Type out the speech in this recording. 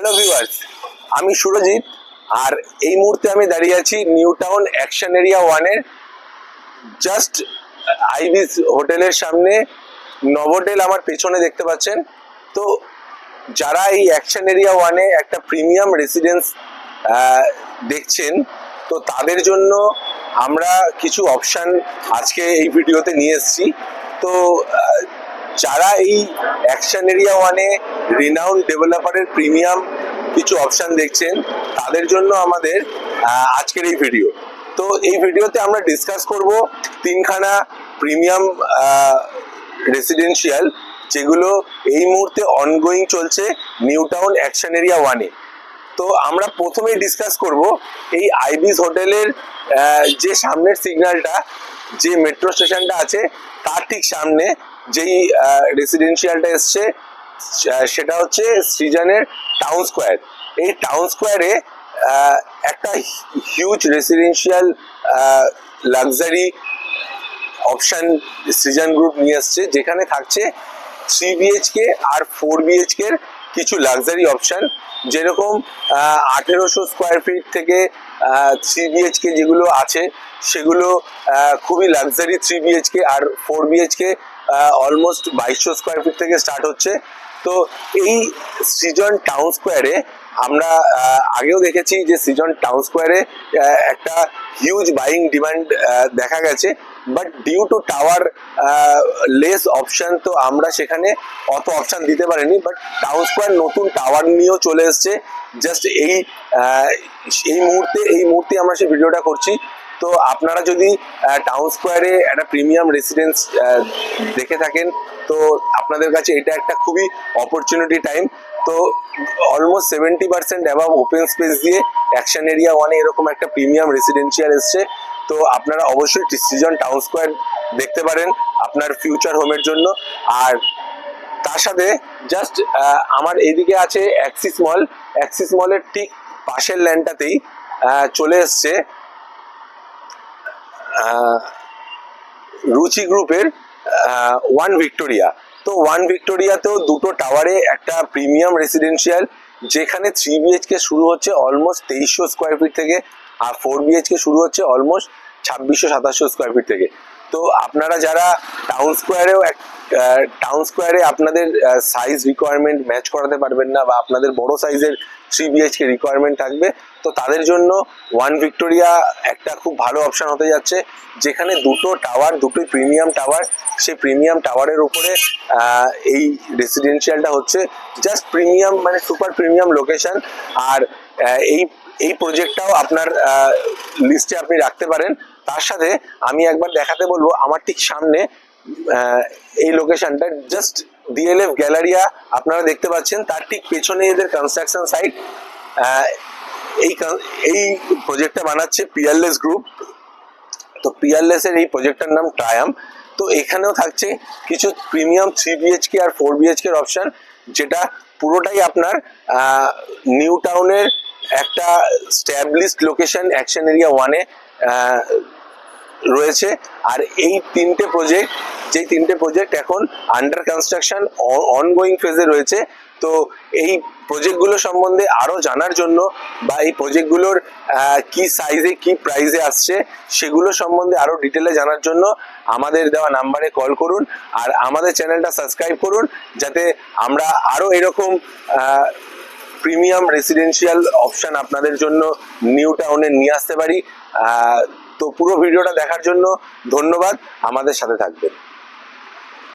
Hello viewers, আমি সুরজিৎ। আর এই মুহূর্তে আমি দাঁড়িয়ে আছি নিউ টাউন অ্যাকশন এরিয়া ওয়ানের জাস্ট আইবিস হোটেলের সামনে। নভোটেল আমার পেছনে দেখতে পাচ্ছেন। তো যারা এই অ্যাকশন এরিয়া ওয়ানে একটা প্রিমিয়াম রেসিডেন্স দেখছেন, তো তাদের জন্য আমরা কিছু অপশান আজকে এই ভিডিওতে নিয়ে এসেছি। তো যারা এই অ্যাকশন এরিয়া ওয়ানে রিনাউন্ড ডেভেলপারের প্রিমিয়াম কিছু অপশান দেখছেন, তাদের জন্য আমাদের আজকের এই ভিডিও। তো এই ভিডিওতে আমরা ডিসকাস করব তিনখানা প্রিমিয়াম রেসিডেন্সিয়াল, যেগুলো এই মুহূর্তে অনগোয়িং চলছে নিউ টাউন অ্যাকশন এরিয়া ওয়ানে। তো আমরা প্রথমেই ডিসকাস করব এই আইবিস হোটেলের যে সামনের সিগন্যালটা, যে মেট্রো স্টেশনটা আছে তার ঠিক সামনে যেই রেসিডেন্সিয়ালটা এসছে, সেটা হচ্ছে সৃজনের টাউন স্কোয়ার। এই টাউন স্কোয়ারে একটা হিউজ রেসিডেন্সিয়াল লাক্সারি অপশান সৃজন গ্রুপ নিয়ে আসছে, যেখানে থাকছে 3 BHK আর 4 BHK কিছু লাক্সারি অপশান। যেরকম 1800 স্কোয়ার ফিট থেকে 3 BHK যেগুলো আছে, সেগুলো খুবই লাক্সারি 3 BHK, আর 4 BHK অলমোস্ট 2200 স্কোয়ার ফিট থেকে স্টার্ট হচ্ছে। তো এই সৃজন টাউন স্কোয়ারে আমরা আগেও দেখেছি যে সৃজন টাউন স্কোয়ারে একটা হিউজ বাইং ডিমান্ড দেখা গেছে, but due to tower less option, তো আমরা সেখানে অত অপশন দিতে পারিনি। বাট টাউন স্কোয়ার নতুন টাওয়ার নিয়েও চলে এসছে জাস্ট এই মুহূর্তে আমরা সেই ভিডিওটা করছি। তো আপনারা যদি টাউন স্কোয়ারে একটা প্রিমিয়াম রেসিডেন্স দেখে থাকেন, তো আপনাদের কাছে এটা একটা খুবই অপরচুনিটি টাইম। তো অলমোস্ট 70% অ্যাবাভ ওপেন স্পেস দিয়ে অ্যাকশন এরিয়া ওয়ানে এরকম একটা প্রিমিয়াম রেসিডেন্সিয়াল এসছে। তো আপনারা অবশ্যই সৃজন টাউন স্কোয়ার দেখতে পারেন আপনার ফিউচার হোমের জন্য। আর তার সাথে জাস্ট আমার এইদিকে আছে অ্যাক্সিস মলের ঠিক পাশের ল্যান্ডটাতেই চলে এসছে রুচি গ্রুপের ওয়ান ভিক্টোরিয়া। তো ওয়ান ভিক্টোরিয়াতেও দুটো টাওয়ারে একটা প্রিমিয়াম রেসিডেন্সিয়াল, যেখানে 3 BHK শুরু হচ্ছে অলমোস্ট 2300 স্কোয়ার ফিট থেকে, আর 4 BHK শুরু হচ্ছে অলমোস্ট 2600-2700 স্কোয়ার ফিট থেকে। তো আপনারা যারা টাউন স্কোয়ারে আপনাদের সাইজ রিকোয়ারমেন্ট ম্যাচ করাতে পারবেন না, বা আপনাদের বড় সাইজের 3 BHK রিকোয়ারমেন্ট থাকবে, তো তাদের জন্য ওয়ান ভিক্টোরিয়া একটা খুব ভালো অপশন হতে যাচ্ছে, যেখানে দুটো টাওয়ার, দুটোই প্রিমিয়াম টাওয়ার। সেই প্রিমিয়াম টাওয়ারের উপরে এই রেসিডেন্সিয়ালটা হচ্ছে জাস্ট প্রিমিয়াম, মানে সুপার প্রিমিয়াম লোকেশন। আর এই প্রজেক্টটাও আপনার লিস্টে আপনি রাখতে পারেন। তার সাথে আমি একবার দেখাতে বলবো, আমার ঠিক সামনে এই লোকেশনটা জাস্ট DLF গ্যালারিয়া আপনারা দেখতে পাচ্ছেন, তার ঠিক পেছনে এদের কনস্ট্রাকশন সাইট। এই প্রজেক্টটা বানাচ্ছে পিয়ারলেস গ্রুপ। তো পিয়ারলেসের এই প্রজেক্টটার নাম ট্রায়াম। তো এখানেও থাকছে কিছু প্রিমিয়াম 3 BHK আর 4 BHK এর অপশন, যেটা পুরোটাই আপনার নিউ টাউনের একটা স্ট্যাবলিশড লোকেশন অ্যাকশন এরিয়া ওয়ানে রয়েছে। আর এই তিনটে প্রজেক্ট এখন আন্ডার কনস্ট্রাকশন, অনগোয়িং ফেজে রয়েছে। তো এই প্রজেক্টগুলো সম্বন্ধে আরও জানার জন্য, বা এই প্রজেক্টগুলোর কি সাইজে কি প্রাইসে আসছে সেগুলো সম্বন্ধে আরও ডিটেলে জানার জন্য আমাদের দেওয়া নাম্বারে কল করুন, আর আমাদের চ্যানেলটা সাবস্ক্রাইব করুন, যাতে আমরা আরও এরকম প্রিমিয়াম রেসিডেন্সিয়াল অপশন আপনাদের জন্য নিউ টাউনে নিয়ে আসতে পারি। তো পুরো ভিডিওটা দেখার জন্য ধন্যবাদ, আমাদের সাথে থাকবেন।